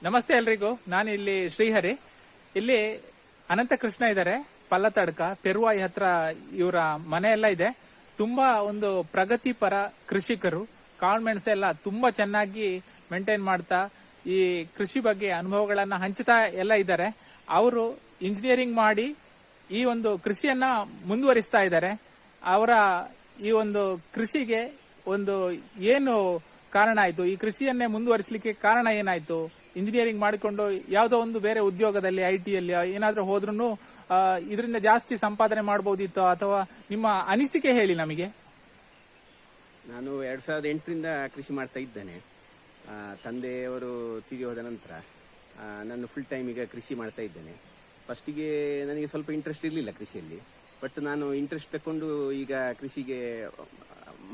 ನಮಸ್ತೆ ಎಲ್ರಿಗೂ. ನಾನು ಇಲ್ಲಿ ಶ್ರೀಹರಿ. ಇಲ್ಲಿ ಅನಂತಕೃಷ್ಣ ಇದ್ದಾರೆ, ಪಲ್ಲತಡ್ಕ ಪೆರುವಾಯಿ ಹತ್ರ ಇವರ ಮನೆ ಎಲ್ಲ ಇದೆ. ತುಂಬಾ ಒಂದು ಪ್ರಗತಿಪರ ಕೃಷಿಕರು. ಕಾಳ್ಮೆಣಸು ಎಲ್ಲ ತುಂಬಾ ಚೆನ್ನಾಗಿ ಮೇಂಟೈನ್ ಮಾಡ್ತಾ ಈ ಕೃಷಿ ಬಗ್ಗೆ ಅನುಭವಗಳನ್ನ ಹಂಚ್ತಾ ಎಲ್ಲ ಇದ್ದಾರೆ. ಅವರು ಇಂಜಿನಿಯರಿಂಗ್ ಮಾಡಿ ಈ ಒಂದು ಕೃಷಿಯನ್ನ ಮುಂದುವರಿಸ್ತಾ ಇದ್ದಾರೆ. ಅವರ ಈ ಒಂದು ಕೃಷಿಗೆ ಒಂದು ಏನು ಕಾರಣ ಆಯ್ತು, ಈ ಕೃಷಿಯನ್ನೇ ಮುಂದುವರಿಸಲಿಕ್ಕೆ ಕಾರಣ ಏನಾಯ್ತು, ಇಂಜಿನಿಯರಿಂಗ್ ಮಾಡಿಕೊಂಡು ಯಾವುದೋ ಒಂದು ಬೇರೆ ಉದ್ಯೋಗದಲ್ಲಿ ಐಟಿಯಲ್ಲಿ ಏನಾದ್ರೂ ಹೋದ್ರೂ ಇದರಿಂದ ಜಾಸ್ತಿ ಸಂಪಾದನೆ ಮಾಡಬಹುದಿತ್ತು, ಅಥವಾ ನಿಮ್ಮ ಅನಿಸಿಕೆ ಹೇಳಿ ನಮಗೆ. ನಾನು 2008ರಿಂದ ಕೃಷಿ ಮಾಡ್ತಾ ಇದ್ದೇನೆ. ತಂದೆಯವರು ತೀರಿ ಹೋದ ನಂತರ ನಾನು ಫುಲ್ ಟೈಮ್ ಈಗ ಕೃಷಿ ಮಾಡ್ತಾ ಇದ್ದೇನೆ. ಫಸ್ಟಿಗೆ ನನಗೆ ಸ್ವಲ್ಪ ಇಂಟ್ರೆಸ್ಟ್ ಇರಲಿಲ್ಲ ಕೃಷಿಯಲ್ಲಿ, ಬಟ್ ನಾನು ಇಂಟ್ರೆಸ್ಟ್ ತಕೊಂಡು ಈಗ ಕೃಷಿಗೆ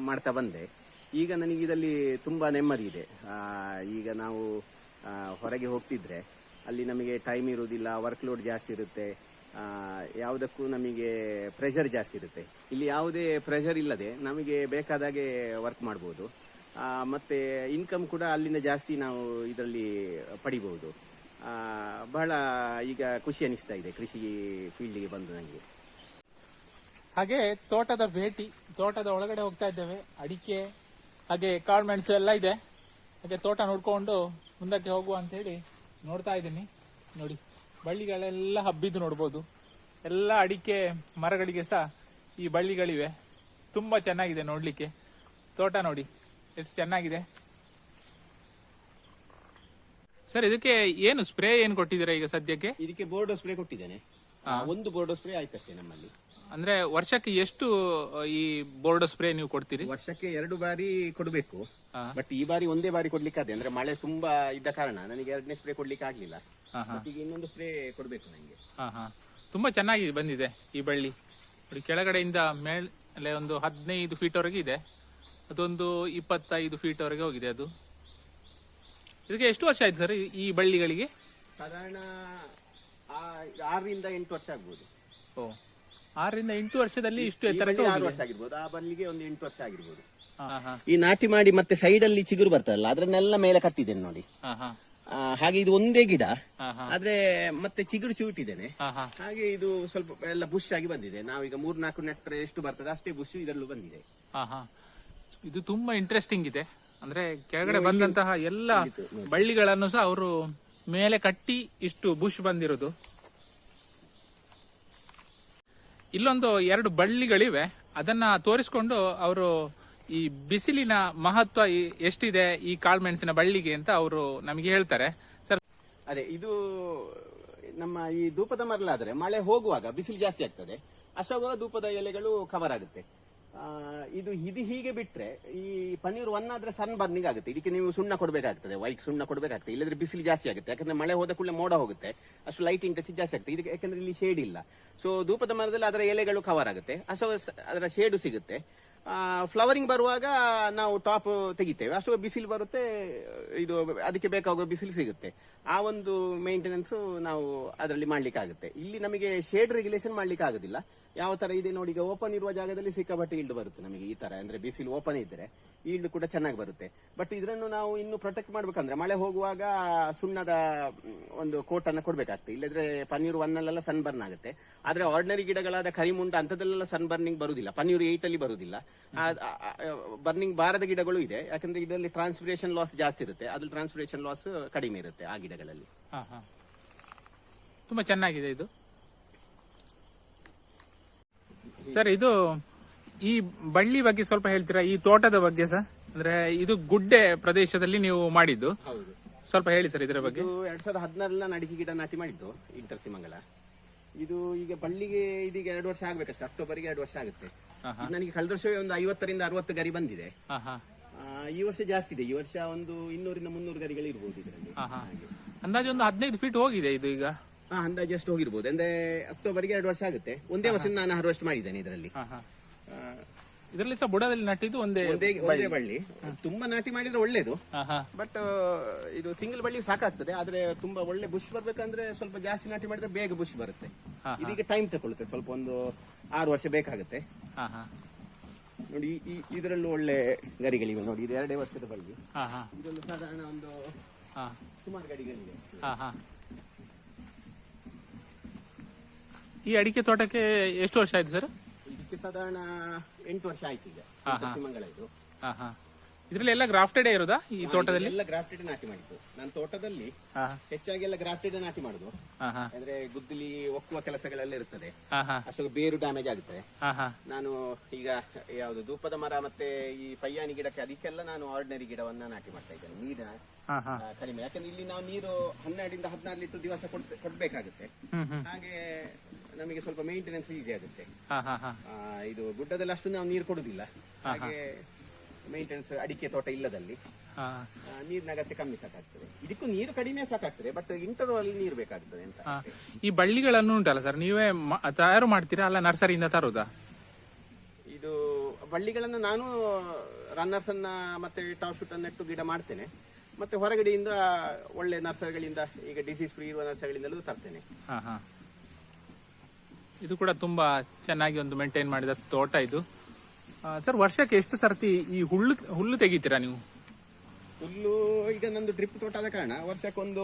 ಮಾಡ್ತಾ ಬಂದೆ. ಈಗ ನನಗೆ ಇದರಲ್ಲಿ ತುಂಬ ನೆಮ್ಮದಿ ಇದೆ. ಈಗ ನಾವು ಹೊರಗೆ ಹೋಗ್ತಿದ್ರೆ ಅಲ್ಲಿ ನಮಗೆ ಟೈಮ್ ಇರುವುದಿಲ್ಲ, ವರ್ಕ್ ಲೋಡ್ ಜಾಸ್ತಿ ಇರುತ್ತೆ, ಯಾವುದಕ್ಕೂ ನಮಗೆ ಪ್ರೆಷರ್ ಜಾಸ್ತಿ ಇರುತ್ತೆ. ಇಲ್ಲಿ ಯಾವುದೇ ಪ್ರೆಷರ್ ಇಲ್ಲದೆ ನಮಗೆ ಬೇಕಾದಾಗೆ ವರ್ಕ್ ಮಾಡ್ಬೋದು. ಮತ್ತೆ ಇನ್ಕಮ್ ಕೂಡ ಅಲ್ಲಿಂದ ಜಾಸ್ತಿ ನಾವು ಇದರಲ್ಲಿ ಪಡಿಬಹುದು. ಬಹಳ ಈಗ ಖುಷಿ ಅನಿಸ್ತಾ ಇದೆ ಕೃಷಿ ಫೀಲ್ಡ್ಗೆ ಬಂದು ನನಗೆ. ಹಾಗೆ ತೋಟದ ಭೇಟಿ, ತೋಟದ ಒಳಗಡೆ ಹೋಗ್ತಾ ಇದ್ದೇವೆ. ಅಡಿಕೆ ಹಾಗೆ ಕಾಳ್ಮೆಣಸು ಎಲ್ಲ ಇದೆ. ಹಾಗೆ ತೋಟ ನೋಡ್ಕೊಂಡು ಮುಂದಕ್ಕೆ ಹೋಗುವ ಅಂತ ಹೇಳಿ ನೋಡ್ತಾ ಇದ್ದೀನಿ. ನೋಡಿ, ಬಳ್ಳಿಗಳೆಲ್ಲ ಹಬ್ಬಿದ್ದು ನೋಡ್ಬೋದು. ಎಲ್ಲ ಅಡಿಕೆ ಮರಗಳಿಗೆ ಸಹ ಈ ಬಳ್ಳಿಗಳಿವೆ. ತುಂಬಾ ಚೆನ್ನಾಗಿದೆ ನೋಡ್ಲಿಕ್ಕೆ. ತೋಟ ನೋಡಿ ಎಷ್ಟು ಚೆನ್ನಾಗಿದೆ. ಸರ್, ಇದಕ್ಕೆ ಏನು ಸ್ಪ್ರೇ ಏನು ಕೊಟ್ಟಿದ್ದೀರಾ ಈಗ ಸದ್ಯಕ್ಕೆ? ಇದಕ್ಕೆ ಬೋರ್ಡೋ ಸ್ಪ್ರೇ ಕೊಟ್ಟಿದ್ದೇನೆ. ಒಂದು ಬೋರ್ಡೋ ಸ್ಪ್ರೇ ಆಯ್ತಷ್ಟೇ ನಮ್ಮಲ್ಲಿ. ಅಂದ್ರೆ ವರ್ಷಕ್ಕೆ ಎಷ್ಟು ಈ ಬೋರ್ಡೋ ಸ್ಪ್ರೇ ನೀವು ಕೊಡ್ತೀರಿ? ವರ್ಷಕ್ಕೆ 2 ಬಾರಿ ಕೊಡಬೇಕು. ಬಟ್ ಈ ಬಾರಿ ಒಂದೇ ಬಾರಿ ಕೊಡ್ಲಿಕ್ಕೆ ಆದ್ರೆ, ಅಂದ್ರೆ ಮಳೆ ತುಂಬಾ ಇದ್ದ ಕಾರಣ ನನಗೆ 2ನೇ ಸ್ಪ್ರೇ ಕೊಡ್ಲಿಕ್ಕೆ ಆಗ್ಲಿಲ್ಲ. ಈಗ ಇನ್ನೊಂದು ಸ್ಪ್ರೇ ಕೊಡ್ಬೇಕು ನನಗೆ. ತುಂಬಾ ಚೆನ್ನಾಗಿ ಬಂದಿದೆ ಈ ಬಳ್ಳಿ. ಕೆಳಗಡೆಯಿಂದ ಮೇಲೆ ಒಂದು 15 ಫೀಟ್ ವರೆಗೆ ಇದೆ, ಅದೊಂದು 25 ಫೀಟ್ ವರೆಗೆ ಹೋಗಿದೆ. ಅದು ಇದಕ್ಕೆ ಎಷ್ಟು ವರ್ಷ ಆಯ್ತು ಸರ್ ಈ ಬಳ್ಳಿಗಳಿಗೆ? ಸಾಧಾರಣ 6ರಿಂದ 8 ವರ್ಷ ಆಗ್ಬೋದು. 6ರಿಂದ 8 ವರ್ಷದಲ್ಲಿ ಇಷ್ಟು ಎತ್ತರಕ್ಕೆ 6 ವರ್ಷ ಆಗಿರ್ಬೋದು. ಆ ಬಳ್ಳಿಗೆ ಒಂದು 8 ವರ್ಷ ಆಗಿರ್ಬೋದು. ಈ ನಾಟಿ ಮಾಡಿ ಮತ್ತೆ ಸೈಡ್ ಅಲ್ಲಿ ಚಿಗುರು ಬರ್ತದಲ್ಲ, ಅದನ್ನೆಲ್ಲ ಮೇಲೆ ಕಟ್ಟಿದ್ದೇನೆ ನೋಡಿ. ಹಾಗೆ ಇದು ಒಂದೇ ಗಿಡ, ಆದ್ರೆ ಮತ್ತೆ ಚಿಗುರು ಚೂಟಿದ್ದೇನೆ. ಹಾಗೆ ಇದು ಸ್ವಲ್ಪ ಎಲ್ಲ ಬುಷ್ ಆಗಿ ಬಂದಿದೆ. ನಾವೀಗ 3-4 ನೆಟ್ರೆ ಎಷ್ಟು ಬರ್ತದೆ ಅಷ್ಟೇ ಬುಷ್ ಇದರಲ್ಲೂ ಬಂದಿದೆ. ಇದು ತುಂಬಾ ಇಂಟ್ರೆಸ್ಟಿಂಗ್ ಇದೆ. ಅಂದ್ರೆ ಕೆಳಗಡೆ ಬಂದಂತಹ ಎಲ್ಲ ಬಳ್ಳಿಗಳನ್ನು ಸಹ ಅವರು ಮೇಲೆ ಕಟ್ಟಿ ಇಷ್ಟು ಬುಷ್ ಬಂದಿರೋದು. ಇಲ್ಲೊಂದು 2 ಬಳ್ಳಿಗಳಿವೆ, ಅದನ್ನ ತೋರಿಸ್ಕೊಂಡು ಅವರು ಈ ಬಿಸಿಲಿನ ಮಹತ್ವ ಎಷ್ಟಿದೆ ಈ ಕಾಳ್ಮೆಣಸಿನ ಬಳ್ಳಿಗೆ ಅಂತ ಅವರು ನಮಗೆ ಹೇಳ್ತಾರೆ. ಸರ್, ಅದೇ ಇದು ನಮ್ಮ ಈ ಧೂಪದ ಮರಳಾದ್ರೆ ಮಳೆ ಹೋಗುವಾಗ ಬಿಸಿಲು ಜಾಸ್ತಿ ಆಗ್ತದೆ, ಅಷ್ಟಾಗುವಾಗ ಧೂಪದ ಎಲೆಗಳು ಕವರ್ ಆಗುತ್ತೆ. ಇದು ಹೀಗೆ ಬಿಟ್ರೆ ಈ ಪನ್ನೀರ್ 1 ಆದ್ರೆ ಸನ್ ಬರ್ನಿಂಗ್ ಆಗುತ್ತೆ. ಇದಕ್ಕೆ ನೀವು ಸುಣ್ಣ ಕೊಡಬೇಕಾಗ್ತದೆ, ವೈಟ್ ಸುಣ್ಣ ಕೊಡಬೇಕಾಗ್ತದೆ, ಇಲ್ಲದ್ರೆ ಬಿಸಿಲು ಜಾಸ್ತಿ ಆಗುತ್ತೆ. ಯಾಕಂದ್ರೆ ಮಳೆ ಹೋದ ಕೂಡಲೇ ಮೋಡ ಹೋಗುತ್ತೆ, ಅಷ್ಟು ಲೈಟ್ ಇಂಟೆನ್ಸಿಟಿ ಜಾಸ್ತಿ ಆಗ್ತದೆ ಇದಕ್ಕೆ. ಯಾಕಂದ್ರೆ ಇಲ್ಲಿ ಶೇಡ್ ಇಲ್ಲ. ಸೊ ಧೂಪದ ಮರದಲ್ಲಿ ಅದರ ಎಲೆಗಳು ಕವರ್ ಆಗುತ್ತೆ, ಅದರ ಶೇಡು ಸಿಗುತ್ತೆ. ಫ್ಲವರಿಂಗ್ ಬರುವಾಗ ನಾವು ಟಾಪ್ ತೆಗಿತೇವೆ, ಅಷ್ಟು ಬಿಸಿಲು ಬರುತ್ತೆ, ಇದು ಅದಕ್ಕೆ ಬೇಕಾಗುವ ಬಿಸಿಲು ಸಿಗುತ್ತೆ. ಆ ಒಂದು ಮೇಂಟೆನೆನ್ಸ್ ನಾವು ಅದರಲ್ಲಿ ಮಾಡ್ಲಿಕ್ಕೆ ಆಗುತ್ತೆ. ಇಲ್ಲಿ ನಮಗೆ ಶೇಡ್ ರೆಗ್ಯುಲೇಷನ್ ಮಾಡ್ಲಿಕ್ಕೆ ಆಗುದಿಲ್ಲ. ಯಾವ ತರ ಇದೆ ನೋಡಿ, ಈಗ ಓಪನ್ ಇರುವ ಜಾಗದಲ್ಲಿ ಸಿಕ್ಕಾಪಟ್ಟೆ ಈಲ್ಡ್ ಬರುತ್ತೆ ನಮಗೆ. ಈ ತರ ಅಂದ್ರೆ ಬಿಸಿಲು ಓಪನ್ ಇದ್ರೆ ಈಲ್ಡ್ ಕೂಡ ಚೆನ್ನಾಗಿ ಬರುತ್ತೆ. ಬಟ್ ಇದನ್ನು ನಾವು ಇನ್ನು ಪ್ರೊಟೆಕ್ಟ್ ಮಾಡ್ಬೇಕಂದ್ರೆ ಮಳೆ ಹೋಗುವಾಗ ಸುಣ್ಣದ ಒಂದು ಕೋಟ್ ಅನ್ನ ಕೊಡ್ಬೇಕಾಗ್ತದೆ, ಇಲ್ಲದ್ರೆ ಪನ್ನೀರ್ 1 ಸನ್ ಬರ್ನ್ ಆಗುತ್ತೆ. ಆದ್ರೆ ಆರ್ಡಿನರಿ ಗಿಡಗಳಾದ ಕರಿಮುಂಡ ಅಂತದಲ್ಲೆಲ್ಲ ಸನ್ ಬರ್ನಿಂಗ್ ಬರುದಿಲ್ಲ, ಪನ್ನೀರ್ 8 ಅಲ್ಲಿ ಬರುದಿಲ್ಲ. ಬರ್ನಿಂಗ್ ಬಾರದ ಗಿಡಗಳು ಇದೆ, ಯಾಕಂದ್ರೆ ಇದರಲ್ಲಿ ಟ್ರಾನ್ಸ್ಪಿರೇಷನ್ ಲಾಸ್ ಜಾಸ್ತಿ ಇರುತ್ತೆ, ಅದ್ರಲ್ಲಿ ಟ್ರಾನ್ಸ್ಪಿರೇಷನ್ ಲಾಸ್ ಕಡಿಮೆ ಇರುತ್ತೆ ಆ ಗಿಡಗಳಲ್ಲಿ. ತುಂಬಾ ಚೆನ್ನಾಗಿದೆ ಇದು. ಸರ್, ಇದು ಈ ಬಳ್ಳಿ ಬಗ್ಗೆ ಸ್ವಲ್ಪ ಹೇಳ್ತೀರಾ? ಈ ತೋಟದ ಬಗ್ಗೆ ಸರ್, ಅಂದ್ರೆ ಇದು ಗುಡ್ಡೆ ಪ್ರದೇಶದಲ್ಲಿ ನೀವು ಮಾಡಿದ್ದು, ಸ್ವಲ್ಪ ಹೇಳಿ ಸರ್ ಇದರ ಬಗ್ಗೆ. 2016 ಅಡಿಕೆ ಗಿಡ ನಾಟಿ ಮಾಡಿದ್ದು ಇಂಟರ್ಸಿಮಂಗಲ. ಇದು ಈಗ ಬಳ್ಳಿಗೆ ಇದೀಗ 2 ವರ್ಷ ಆಗ್ಬೇಕಷ್ಟೇ, ಅಕ್ಟೋಬರ್ಗೆ 2 ವರ್ಷ ಆಗುತ್ತೆ. ನನಗೆ ಕಳೆದ ವರ್ಷವೇ ಒಂದು 50ರಿಂದ 60 ಗರಿ ಬಂದಿದೆ. ಈ ವರ್ಷ ಜಾಸ್ತಿ ಇದೆ. ಈ ವರ್ಷ ಒಂದು 200ರಿಂದ 300 ಗರಿಗಳು ಇರ್ಬೋದು ಇದರಲ್ಲಿ. ಅಂದಾಜು ಒಂದು 15 ಫೀಟ್ ಹೋಗಿದೆ ಇದು ಈಗ. ಅಂದಾಜು ಎಷ್ಟು ಹೋಗಿರ್ಬೋದು, ಅಂದ್ರೆ ಅಕ್ಟೋಬರ್ಗೆ 2 ವರ್ಷ ಆಗುತ್ತೆ. ಒಂದೇ ವರ್ಷ ನಾನು ಹಾರ್ವೆಸ್ಟ್ ಮಾಡಿದ್ದೇನೆ ಇದರಲ್ಲಿ. ಇದರಲ್ಲಿ ಸಹ ಬುಡದಲ್ಲಿ ನಟ್ಟಿದ್ದು ಒಂದೇ ಬಳ್ಳಿ. ತುಂಬಾ ನಾಟಿ ಮಾಡಿದ್ರೆ ಒಳ್ಳೇದು, ಬಟ್ ಇದು ಸಿಂಗಲ್ ಬಳ್ಳಿ ಸಾಕಾಗ್ತದೆ. ಆದ್ರೆ ತುಂಬಾ ಒಳ್ಳೆ ಬುಷ್ ಬರ್ಬೇಕಂದ್ರೆ ಸ್ವಲ್ಪ ಜಾಸ್ತಿ ನಾಟಿ ಮಾಡಿದ್ರೆ ಬೇಗ ಬುಷ್ ಬರುತ್ತೆ. ಇದೀಗ ಟೈಮ್ ತಗೊಳುತ್ತೆ, ಸ್ವಲ್ಪ ಒಂದು 6 ವರ್ಷ ಬೇಕಾಗುತ್ತೆ. ನೋಡಿ ಇದರಲ್ಲೂ ಒಳ್ಳೆ ಗರಿಗಳಿವೆ ನೋಡಿ. ಇದು 2 ವರ್ಷದ ಬಳ್ಳಿ. ಇದೊಂದು ಸಾಧಾರಣ ಒಂದು ಸುಮಾರು ಗಡಿಗಳಿದೆ. ಹಾ ಹಾ. ಈ ಅಡಿಕೆ ತೋಟಕ್ಕೆ ಎಷ್ಟು ವರ್ಷ ಆಯ್ತು ಸರ್? ಇದಕ್ಕೆ ಸಾಧಾರಣ 8 ವರ್ಷ ಆಯ್ತು ಈಗ. ಪಶ್ಚಿಮಂಗಳ ಇದು. ಹಾ ಹಾ. ಇದ್ರಲ್ಲಿ ಎಲ್ಲ ಗ್ರಾಫ್ಟೆಡ್ ಇರೋದಾ ಈ ತೋಟದಲ್ಲಿ? ಎಲ್ಲ ಗ್ರಾಫ್ಟೆಡ್ ನಾಟಿ ಮಾಡಿದ್ದು. ನನ್ನ ತೋಟದಲ್ಲಿ ಹೆಚ್ಚಾಗಿ ಎಲ್ಲ ಗ್ರಾಫ್ಟೆಡ್ ನಾಟಿ ಮಾಡುದು. ಅಂದ್ರೆ ಗುದ್ದಲಿ ಒಕ್ಕುವ ಕೆಲಸಗಳೆಲ್ಲ ಇರ್ತದೆ, ಅಷ್ಟೊಂದು ಬೇರು ಡ್ಯಾಮೇಜ್ ಆಗುತ್ತೆ. ನಾನು ಈಗ ಯಾವುದು ಧೂಪದ ಮರ ಮತ್ತೆ ಈ ಪಯ್ಯಾನಿ ಗಿಡಕ್ಕೆ ಅದಕ್ಕೆಲ್ಲ ನಾನು ಆರ್ಡಿನರಿ ಗಿಡವನ್ನ ನಾಟಿ ಮಾಡ್ತಾ ಇದ್ದೇನೆ. ನೀರ ಕಡಿಮೆ, ಯಾಕಂದ್ರೆ ಇಲ್ಲಿ ನಾವು ನೀರು 12 ರಿಂದ 16 ಲೀಟರ್ ದಿವಸ ಕೊಡ್ಬೇಕಾಗುತ್ತೆ. ಹಾಗೆ ನಮಗೆ ಸ್ವಲ್ಪ ಮೇಂಟೆನೆನ್ಸ್ ಈಸಿ ಆಗುತ್ತೆ. ಇದು ಗುಡ್ಡದಲ್ಲಿ ಅಷ್ಟು ನಾವು ನೀರು ಕೊಡುದಿಲ್ಲ, ಹಾಗೆ ಮೇಂಟೆನೆನ್ಸ್ ಅಡಿಕೆ ತೋಟ ಇಲ್ಲದಲ್ಲಿ ನೀರಿನ ಅಗತ್ಯ ಕಮ್ಮಿ ಸಾಕಾಗ್ತದೆ. ಇದಕ್ಕೂ ನೀರು ಕಡಿಮೆ ಸಾಕಾಗ್ತದೆ, ಬಟ್ ಇಂಟರ್ವಲ್ ನೀರು ಬೇಕಾಗ್ತದೆ ಅಂತ. ಈ ಬಳ್ಳಿಗಳನ್ನು ಉಂಟಲ್ಲ ಸರ್, ನೀವೇ ತಯಾರು ಮಾಡ್ತೀರಾ ಅಲ್ಲ ನರ್ಸರಿಯಿಂದ ತರೋದಾ? ಇದು ಬಳ್ಳಿಗಳನ್ನು ನಾನು ರನ್ನರ್ಸ್ ಅನ್ನ ಮತ್ತೆ ಟಾಪ್ ಶೂಟ್ ಅನ್ನ ನೆಟ್ಟು ಗಿಡ ಮಾಡ್ತೇನೆ. ಮತ್ತೆ ಹೊರಗಡೆಯಿಂದ ಒಳ್ಳೆ ನರ್ಸರಿಗಳಿಂದ, ಈಗ ಡಿಸೀಸ್ ಫ್ರೀ ಇರುವ ನರ್ಸರಿಗಳಿಂದಲೂ ತರ್ತೇನೆ. ಇದು ಕೂಡ ತುಂಬಾ ಚೆನ್ನಾಗಿ ಒಂದು ಮೇಂಟೈನ್ ಮಾಡಿದ ತೋಟ ಇದು. ಸರ್, ವರ್ಷಕ್ಕೆ ಎಷ್ಟು ಸರ್ತಿ ಈ ಹುಲ್ಲು ತೆಗಿತೀರಾ ನೀವು? ಹುಲ್ಲು ಈಗ ನಂದು ಡ್ರಿಪ್ ತೋಟ ಆದ ಕಾರಣ ವರ್ಷಕ್ಕೊಂದು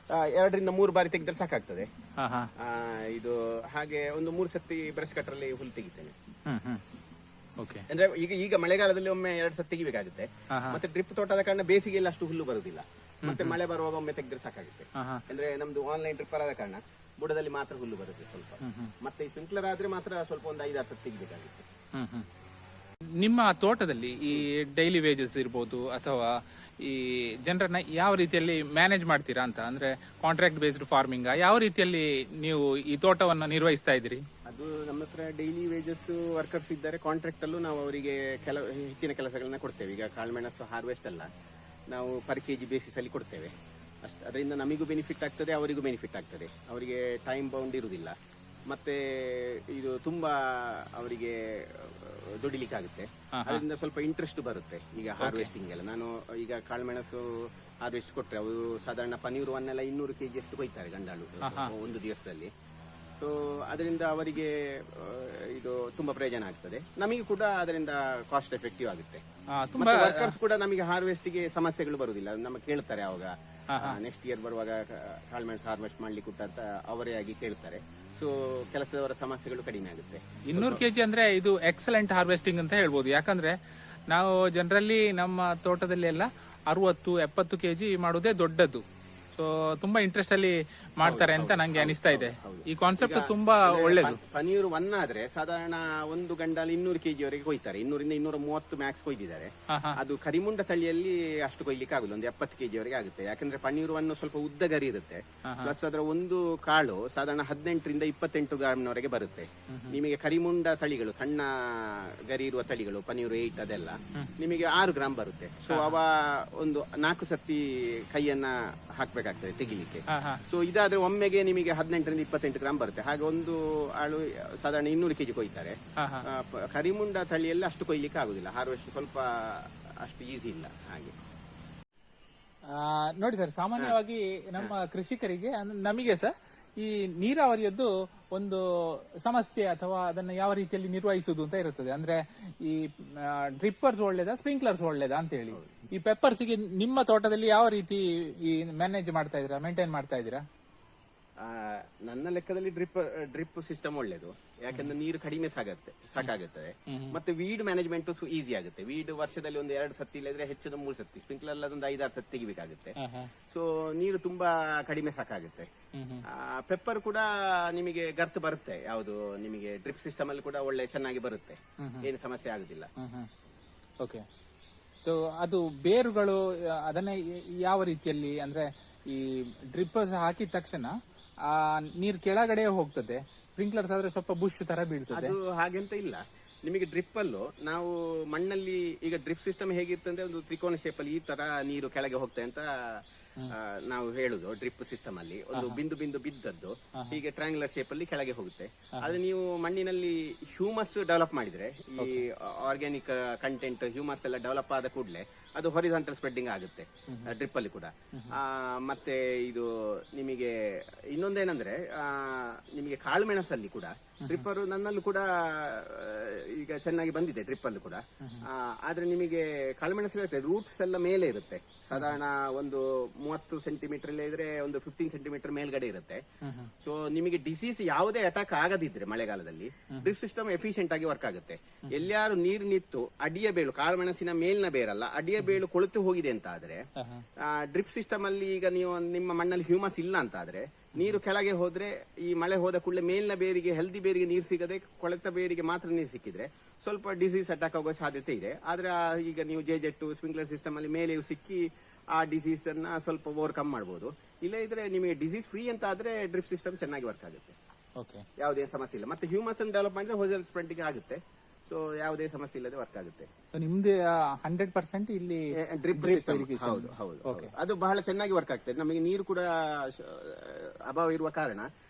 2 ರಿಂದ 3 ಬಾರಿ ತೆಗೆದ್ರೆ ಸಾಕಾಗ್ತದೆ. ಇದು ಹಾಗೆ ಒಂದು 3 ಸತಿ ಬ್ರಷ್ ಕಟ್ಟರಲ್ಲಿ ಹುಲ್ಲು ತೆಗಿತೇನೆ. ಅಂದ್ರೆ ಈಗ ಮಳೆಗಾಲದಲ್ಲಿ ಒಮ್ಮೆ 2 ಸತಿ ತೆಗಿಬೇಕಾಗುತ್ತೆ. ಮತ್ತೆ ಡ್ರಿಪ್ ತೋಟ ಆದ ಕಾರಣ ಬೇಸಿಗೆಯಲ್ಲಿ ಅಷ್ಟು ಹುಲ್ಲು ಬರುದಿಲ್ಲ. ಮತ್ತೆ ಮಳೆ ಬರುವಾಗ ಒಮ್ಮೆ ತೆಗೆದ್ರೆ ಸಾಕಾಗುತ್ತೆ. ಅಂದ್ರೆ ನಮ್ದು ಆನ್ಲೈನ್ ಡ್ರಿಪ್ಪರ್ ಆದ ಕಾರಣ ಬುಡದಲ್ಲಿ ಮಾತ್ರ ಹುಲ್ಲು ಬರುತ್ತೆ ಸ್ವಲ್ಪ. ಮತ್ತೆ ಈ ಸ್ಪ್ರಿಂಕ್ಲರ್ ಆದ್ರೆ ಮಾತ್ರ ಸ್ವಲ್ಪ ಒಂದು 5-6 ಸತಿ ತೆಗಿಬೇಕಾಗುತ್ತೆ. ನಿಮ್ಮ ತೋಟದಲ್ಲಿ ಈ ಡೈಲಿ ವೇಜಸ್ ಇರ್ಬೋದು ಅಥವಾ ಈ ಜನರನ್ನ ಯಾವ ರೀತಿಯಲ್ಲಿ ಮ್ಯಾನೇಜ್ ಮಾಡ್ತೀರಾ ಅಂತ, ಅಂದ್ರೆ ಕಾಂಟ್ರಾಕ್ಟ್ ಬೇಸ್ಡ್ ಫಾರ್ಮಿಂಗ್ ಯಾವ ರೀತಿಯಲ್ಲಿ ನೀವು ಈ ತೋಟವನ್ನು ನಿರ್ವಹಿಸ್ತಾ ಇದ್ದೀರಿ? ಅದು ನಮ್ಮ ಹತ್ರ ಡೈಲಿ ವೇಜಸ್ ವರ್ಕರ್ಸ್ ಇದ್ದಾರೆ. ಕಾಂಟ್ರಾಕ್ಟ್ ಅಲ್ಲೂ ನಾವು ಅವರಿಗೆ ಹೆಚ್ಚಿನ ಕೆಲಸಗಳನ್ನ ಕೊಡ್ತೇವೆ. ಈಗ ಕಾಳುಮೆಣಸು ಹಾರ್ವೆಸ್ಟ್ ಎಲ್ಲ ನಾವು ಪರ್ ಕೆಜಿ ಬೇಸಿಸ್ ಅಲ್ಲಿ ಕೊಡ್ತೇವೆ ಅಷ್ಟು. ಅದರಿಂದ ನಮಗೂ ಬೆನಿಫಿಟ್ ಆಗ್ತದೆ, ಅವರಿಗೂ ಬೆನಿಫಿಟ್ ಆಗ್ತದೆ. ಅವರಿಗೆ ಟೈಮ್ ಬೌಂಡ್ ಇರುವುದಿಲ್ಲ, ಮತ್ತೆ ಇದು ತುಂಬಾ ಅವರಿಗೆ ದುಡಿಲಿಕ್ಕಾಗುತ್ತೆ. ಅದರಿಂದ ಸ್ವಲ್ಪ ಇಂಟ್ರೆಸ್ಟ್ ಬರುತ್ತೆ. ಈಗ ಹಾರ್ವೆಸ್ಟಿಂಗ್ ಎಲ್ಲ ನಾನು ಈಗ ಕಾಳುಮೆಣಸು ಹಾರ್ವೆಸ್ಟ್ ಕೊಟ್ರೆ ಅವರು ಸಾಧಾರಣ ಪನೀರು ಅನ್ನೆಲ್ಲ 200 kg ಅಷ್ಟು ಕೊಯ್ತಾರೆ ಗಂಡಾಳು ಒಂದು ದಿವಸದಲ್ಲಿ. ಸೊ ಅದರಿಂದ ಅವರಿಗೆ ಇದು ತುಂಬಾ ಪ್ರಯೋಜನ ಆಗ್ತದೆ. ನಮಗೆ ಕೂಡ ಅದರಿಂದ ಕಾಸ್ಟ್ ಎಫೆಕ್ಟಿವ್ ಆಗುತ್ತೆ. ವರ್ಕರ್ಸ್ ಕೂಡ ನಮಗೆ ಹಾರ್ವೆಸ್ಟಿಗೆ ಸಮಸ್ಯೆಗಳು ಬರುವುದಿಲ್ಲ. ನಮಗೆ ಕೇಳ್ತಾರೆ ಅವಾಗ ನೆಕ್ಸ್ಟ್ ಇಯರ್ ಬರುವಾಗ ಕಾಳುಮೆಣಸು ಹಾರ್ವೆಸ್ಟ್ ಮಾಡ್ಲಿಕ್ಕೆ ಅಂತ ಅವರೇ ಆಗಿ ಕೇಳ್ತಾರೆ. ಸೊ ಕೆಲಸದವರ ಸಮಸ್ಯೆಗಳು ಕಡಿಮೆ ಆಗುತ್ತೆ. 200 kg ಅಂದ್ರೆ ಇದು ಎಕ್ಸಲೆಂಟ್ ಹಾರ್ವೆಸ್ಟಿಂಗ್ ಅಂತ ಹೇಳ್ಬೋದು. ಯಾಕಂದ್ರೆ ನಾವು ಜನರಲಿ ನಮ್ಮ ತೋಟದಲ್ಲಿ ಎಲ್ಲ 60-70 kg ಮಾಡುವುದೇ ದೊಡ್ಡದು. ಸೊ ತುಂಬಾ ಇಂಟ್ರೆಸ್ಟ್ ಅಲ್ಲಿ ಮಾಡ್ತಾರೆ ಅಂತ ನಂಗೆ ಅನಿಸ್ತಾ ಇದೆ. ಈ ಕಾನ್ಸೆಪ್ಟ್ ತುಂಬಾ ಒಳ್ಳೇದು. ಪನೀರು 1 ಆದ್ರೆ ಸಾಧಾರಣ ಒಂದು ಗಂಡಲ್ಲಿ 200 kg ವರೆಗೆ ಕೊಯ್ತಾರೆ. 200 ರಿಂದ 230 ಮ್ಯಾಕ್ಸ್ ಕೊಯ್ದಿದ್ದಾರೆ. ಅದು ಕರಿಮುಂಡ ತಳಿಯಲ್ಲಿ ಅಷ್ಟು ಕೊಯ್ಲಿಕ್ಕೆ ಆಗುಲ್ಲ, ಒಂದು 70 kg ವರೆಗೆ ಆಗುತ್ತೆ. ಯಾಕಂದ್ರೆ ಪನೀರು 1 ಸ್ವಲ್ಪ ಉದ್ದ ಗರಿ ಇರುತ್ತೆ. ಪ್ಲಸ್ ಅದರ ಒಂದು ಕಾಳು ಸಾಧಾರಣ 18 ರಿಂದ 28 ಗ್ರಾಮ್ನವರೆಗೆ ಬರುತ್ತೆ. ನಿಮಗೆ ಕರಿಮುಂಡ ತಳಿಗಳು, ಸಣ್ಣ ಗರಿ ಇರುವ ತಳಿಗಳು, ಪನೀರು 8 ಅದೆಲ್ಲ ನಿಮಗೆ 6 ಗ್ರಾಮ್ ಬರುತ್ತೆ. ಸೊ ಅವ ಒಂದು 4 ಸತಿ ಕೈಯನ್ನ ಹಾಕ್ಬೇಕಾಗ್ತದೆ ತೆಗಿಲಿಕ್ಕೆ. ಸೊ ಇದಾದ್ರೆ ಒಮ್ಮೆಗೆ ನಿಮಗೆ 18 ರಿಂದ 28 ಗ್ರಾಮ್ ಬರುತ್ತೆ. ಹಾಗೆ ಒಂದು ಆಳು ಸಾಧಾರಣ 200 kg ಕೊಯ್ತಾರೆ. ಕರಿಮುಂಡ ತಳಿಯಲ್ಲಿ ಅಷ್ಟು ಕೊಯ್ಲಿಕ್ಕೆ ಆಗುದಿಲ್ಲ. ಹಾರ್ವೆಸ್ಟ್ ಸ್ವಲ್ಪ ಅಷ್ಟು ಈಸಿ ಇಲ್ಲ. ಹಾಗೆ ನೋಡಿ ಸರ್, ಸಾಮಾನ್ಯವಾಗಿ ನಮ್ಮ ಕೃಷಿಕರಿಗೆ ನಮಗೆ ಸರ್ ಈ ನೀರಾವರಿಯದ್ದು ಒಂದು ಸಮಸ್ಯೆ ಅಥವಾ ಅದನ್ನ ಯಾವ ರೀತಿಯಲ್ಲಿ ನಿರ್ವಹಿಸುವುದು ಅಂತ ಇರುತ್ತದೆ. ಅಂದ್ರೆ ಈ ಡ್ರಿಪ್ಪರ್ಸ್ ಒಳ್ಳೇದಾ, ಸ್ಪ್ರಿಂಕ್ಲರ್ಸ್ ಒಳ್ಳೇದಾ ಅಂತ ಹೇಳಿ. ಈ ಪೆಪ್ಪರ್ಸ್ಗೆ ನಿಮ್ಮ ತೋಟದಲ್ಲಿ ಯಾವ ರೀತಿ ಈ ಮ್ಯಾನೇಜ್ ಮಾಡ್ತಾ ಇದ್ದೀರಾ, ಮೇಂಟೈನ್ ಮಾಡ್ತಾ ಇದ್ದೀರಾ? ನನ್ನ ಲೆಕ್ಕದಲ್ಲಿ ಡ್ರಿಪ್ ಸಿಸ್ಟಮ್ ಒಳ್ಳೇದು. ಯಾಕಂದ್ರೆ ನೀರು ಕಡಿಮೆ ಸಾಕಾಗುತ್ತದೆ. ಮತ್ತೆ ವೀಡ್ ಮ್ಯಾನೇಜ್ಮೆಂಟ್ ಈಸಿ ಆಗುತ್ತೆ. ವೀಡ್ ವರ್ಷದಲ್ಲಿ ಒಂದು 2 ಸತಿ ಇಲ್ಲದ್ರೆ ಹೆಚ್ಚು 3 ಸತಿ, ಸ್ಪ್ರಿಂಕ್ಲರ್ ಒಂದು 5-6 ಸತಿ ತೆಗಿಬೇಕಾಗುತ್ತೆ. ಸೊ ನೀರು ತುಂಬಾ ಕಡಿಮೆ ಸಾಕಾಗುತ್ತೆ. ಪೆಪ್ಪರ್ ಕೂಡ ನಿಮಗೆ ಗರ್ತ್ ಬರುತ್ತೆ. ಯಾವುದು ನಿಮಗೆ ಡ್ರಿಪ್ ಸಿಸ್ಟಮ್ ಅಲ್ಲಿ ಕೂಡ ಒಳ್ಳೆ ಚೆನ್ನಾಗಿ ಬರುತ್ತೆ, ಏನು ಸಮಸ್ಯೆ ಆಗುದಿಲ್ಲ. ಓಕೆ. ಸೊ ಅದು ಬೇರುಗಳು ಅದನ್ನ ಯಾವ ರೀತಿಯಲ್ಲಿ, ಅಂದ್ರೆ ಈ ಡ್ರಿಪ್ಪರ್ಸ್ ಹಾಕಿದ ತಕ್ಷಣ ನೀರು ಕೆಳಗಡೆ ಹೋಗ್ತದೆ, ಸ್ಪ್ರಿಂಕ್ಲರ್ಸ್ ಆದ್ರೆ ಸ್ವಲ್ಪ ಬುಷ್ ತರ ಬೀಳ್ತದೆ. ಅದು ಹಾಗೆಂತ ಇಲ್ಲ. ನಿಮಗೆ ಡ್ರಿಪ್ ಅಲ್ಲೂ ನಾವು ಮಣ್ಣಲ್ಲಿ ಈಗ ಡ್ರಿಪ್ ಸಿಸ್ಟಮ್ ಹೇಗಿರ್ತಂದ್ರೆ ಒಂದು ತ್ರಿಕೋನ ಶೇಪ್ ಅಲ್ಲಿ ಈ ತರ ನೀರು ಕೆಳಗೆ ಹೋಗ್ತದೆ ಅಂತ ನಾವು ಹೇಳುದು. ಡ್ರಿಪ್ ಸಿಸ್ಟಮ್ ಅಲ್ಲಿ ಒಂದು ಬಿಂದು ಬಿಂದು ಬಿದ್ದದ್ದು ಹೀಗೆ ಟ್ರಯಾಂಗುಲರ್ ಶೇಪ್ ಅಲ್ಲಿ ಕೆಳಗೆ ಹೋಗುತ್ತೆ. ಆದ್ರೆ ನೀವು ಮಣ್ಣಿನಲ್ಲಿ ಹ್ಯೂಮಸ್ ಡೆವಲಪ್ ಮಾಡಿದ್ರೆ, ಈ ಆರ್ಗ್ಯಾನಿಕ್ ಕಂಟೆಂಟ್ ಹ್ಯೂಮಸ್ ಎಲ್ಲ ಡೆವಲಪ್ ಆದ ಕೂಡಲೇ ಅದು ಹಾರಿಜಾಂಟಲ್ ಸ್ಪ್ರೆಡ್ಡಿಂಗ್ ಆಗುತ್ತೆ ಡ್ರಿಪ್ ಅಲ್ಲಿ ಕೂಡ. ಮತ್ತೆ ಇದು ನಿಮಗೆ ಇನ್ನೊಂದೇನಂದ್ರೆ ನಿಮಗೆ ಕಾಳುಮೆಣಸಲ್ಲಿ ಕೂಡ ಡ್ರಿಪ್ಪರು ನನ್ನಲ್ಲೂ ಕೂಡ ಈಗ ಚೆನ್ನಾಗಿ ಬಂದಿದೆ ಡ್ರಿಪ್ ಅಲ್ಲೂ ಕೂಡ. ಆದ್ರೆ ನಿಮಗೆ ಕಾಳುಮೆಣಸಲ್ಲಿ ರೂಟ್ಸ್ ಎಲ್ಲ ಮೇಲೆ ಇರುತ್ತೆ, ಸಾಧಾರಣ ಒಂದು 30 ಸೆಂಟಿಮೀಟರ್ ಇದ್ರೆ ಒಂದು 15 ಸೆಂಟಿಮೀಟರ್ ಮೇಲ್ಗಡೆ ಇರುತ್ತೆ. ಸೊ ನಿಮಗೆ ಡಿಸೀಸ್ ಯಾವುದೇ ಅಟ್ಯಾಕ್ ಆಗದಿದ್ರೆ ಮಳೆಗಾಲದಲ್ಲಿ ಡ್ರಿಪ್ ಸಿಸ್ಟಮ್ ಎಫಿಷಿಯಂಟ್ ಆಗಿ ವರ್ಕ್ ಆಗುತ್ತೆ. ಎಲ್ಲಿಯಾರು ನೀರು ನಿಂತು ಅಡಿಯ ಬೇಳು, ಕಾಳುಮೆಣಸಿನ ಮೇಲಿನ ಬೇರಲ್ಲ, ಅಡಿಯ ಬೇಳು ಕೊಳೆತು ಹೋಗಿದೆ ಅಂತ ಆದ್ರೆ ಡ್ರಿಪ್ ಸಿಸ್ಟಮ್ ಅಲ್ಲಿ ಈಗ ನೀವು ನಿಮ್ಮ ಮಣ್ಣಲ್ಲಿ ಹ್ಯೂಮಸ್ ಇಲ್ಲ ಅಂತ ಆದ್ರೆ ನೀರು ಕೆಳಗೆ ಹೋದ್ರೆ ಈ ಮಳೆ ಹೋದ ಕೂಡಲೇ ಮೇಲಿನ ಬೇರಿಗೆ, ಹೆಲ್ದಿ ಬೇರಿಗೆ ನೀರು ಸಿಗದೆ ಕೊಳೆತ ಬೇರಿಗೆ ಮಾತ್ರ ನೀರು ಸಿಕ್ಕಿದ್ರೆ ಸ್ವಲ್ಪ ಡಿಸೀಸ್ ಅಟ್ಯಾಕ್ ಆಗೋ ಸಾಧ್ಯತೆ ಇದೆ. ಆದ್ರೆ ಈಗ ನೀವು ಜೆಜೆಟ್ಟು ಸ್ಪ್ರಿಂಕ್ಲರ್ ಸಿಸ್ಟಮ್ ಅಲ್ಲಿ ಮೇಲೆಯೂ ಸಿಕ್ಕಿ ಆ ಡಿಸೀಸ್ ಅನ್ನ ಸ್ವಲ್ಪ ಓವರ್ಕಮ್ ಮಾಡಬಹುದು. ಇಲ್ಲ ಇದ್ರೆ ನಿಮಗೆ ಡಿಸೀಸ್ ಫ್ರೀ ಅಂತ ಆದ್ರೆ ಡ್ರಿಪ್ ಸಿಸ್ಟಮ್ ಚೆನ್ನಾಗಿ ವರ್ಕ್ ಆಗುತ್ತೆ, ಯಾವುದೇ ಸಮಸ್ಯೆ ಇಲ್ಲ. ಮತ್ತೆ ಹ್ಯೂಮಸ್ ಅನ್ನು ಡೆವಲಪ್ ಮಾಡಿದ್ರೆ ಹೋಜಲ್ ಸ್ಪ್ರೆಂಟಿಂಗ್ ಆಗುತ್ತೆ. ಸೊ ಯಾವುದೇ ಸಮಸ್ಯೆ ಇಲ್ಲದೆ ವರ್ಕ್ ಆಗುತ್ತೆ. ನಿಮ್ದು 100% ಇಲ್ಲಿ ಡ್ರಿಪ್ ಸಿಸ್ಟಮ್. ಹೌದು ಹೌದು, ಅದು ಬಹಳ ಚೆನ್ನಾಗಿ ವರ್ಕ್ ಆಗ್ತದೆ. ನಮಗೆ ನೀರು ಕೂಡ ಅಭಾವ ಇರುವ ಕಾರಣ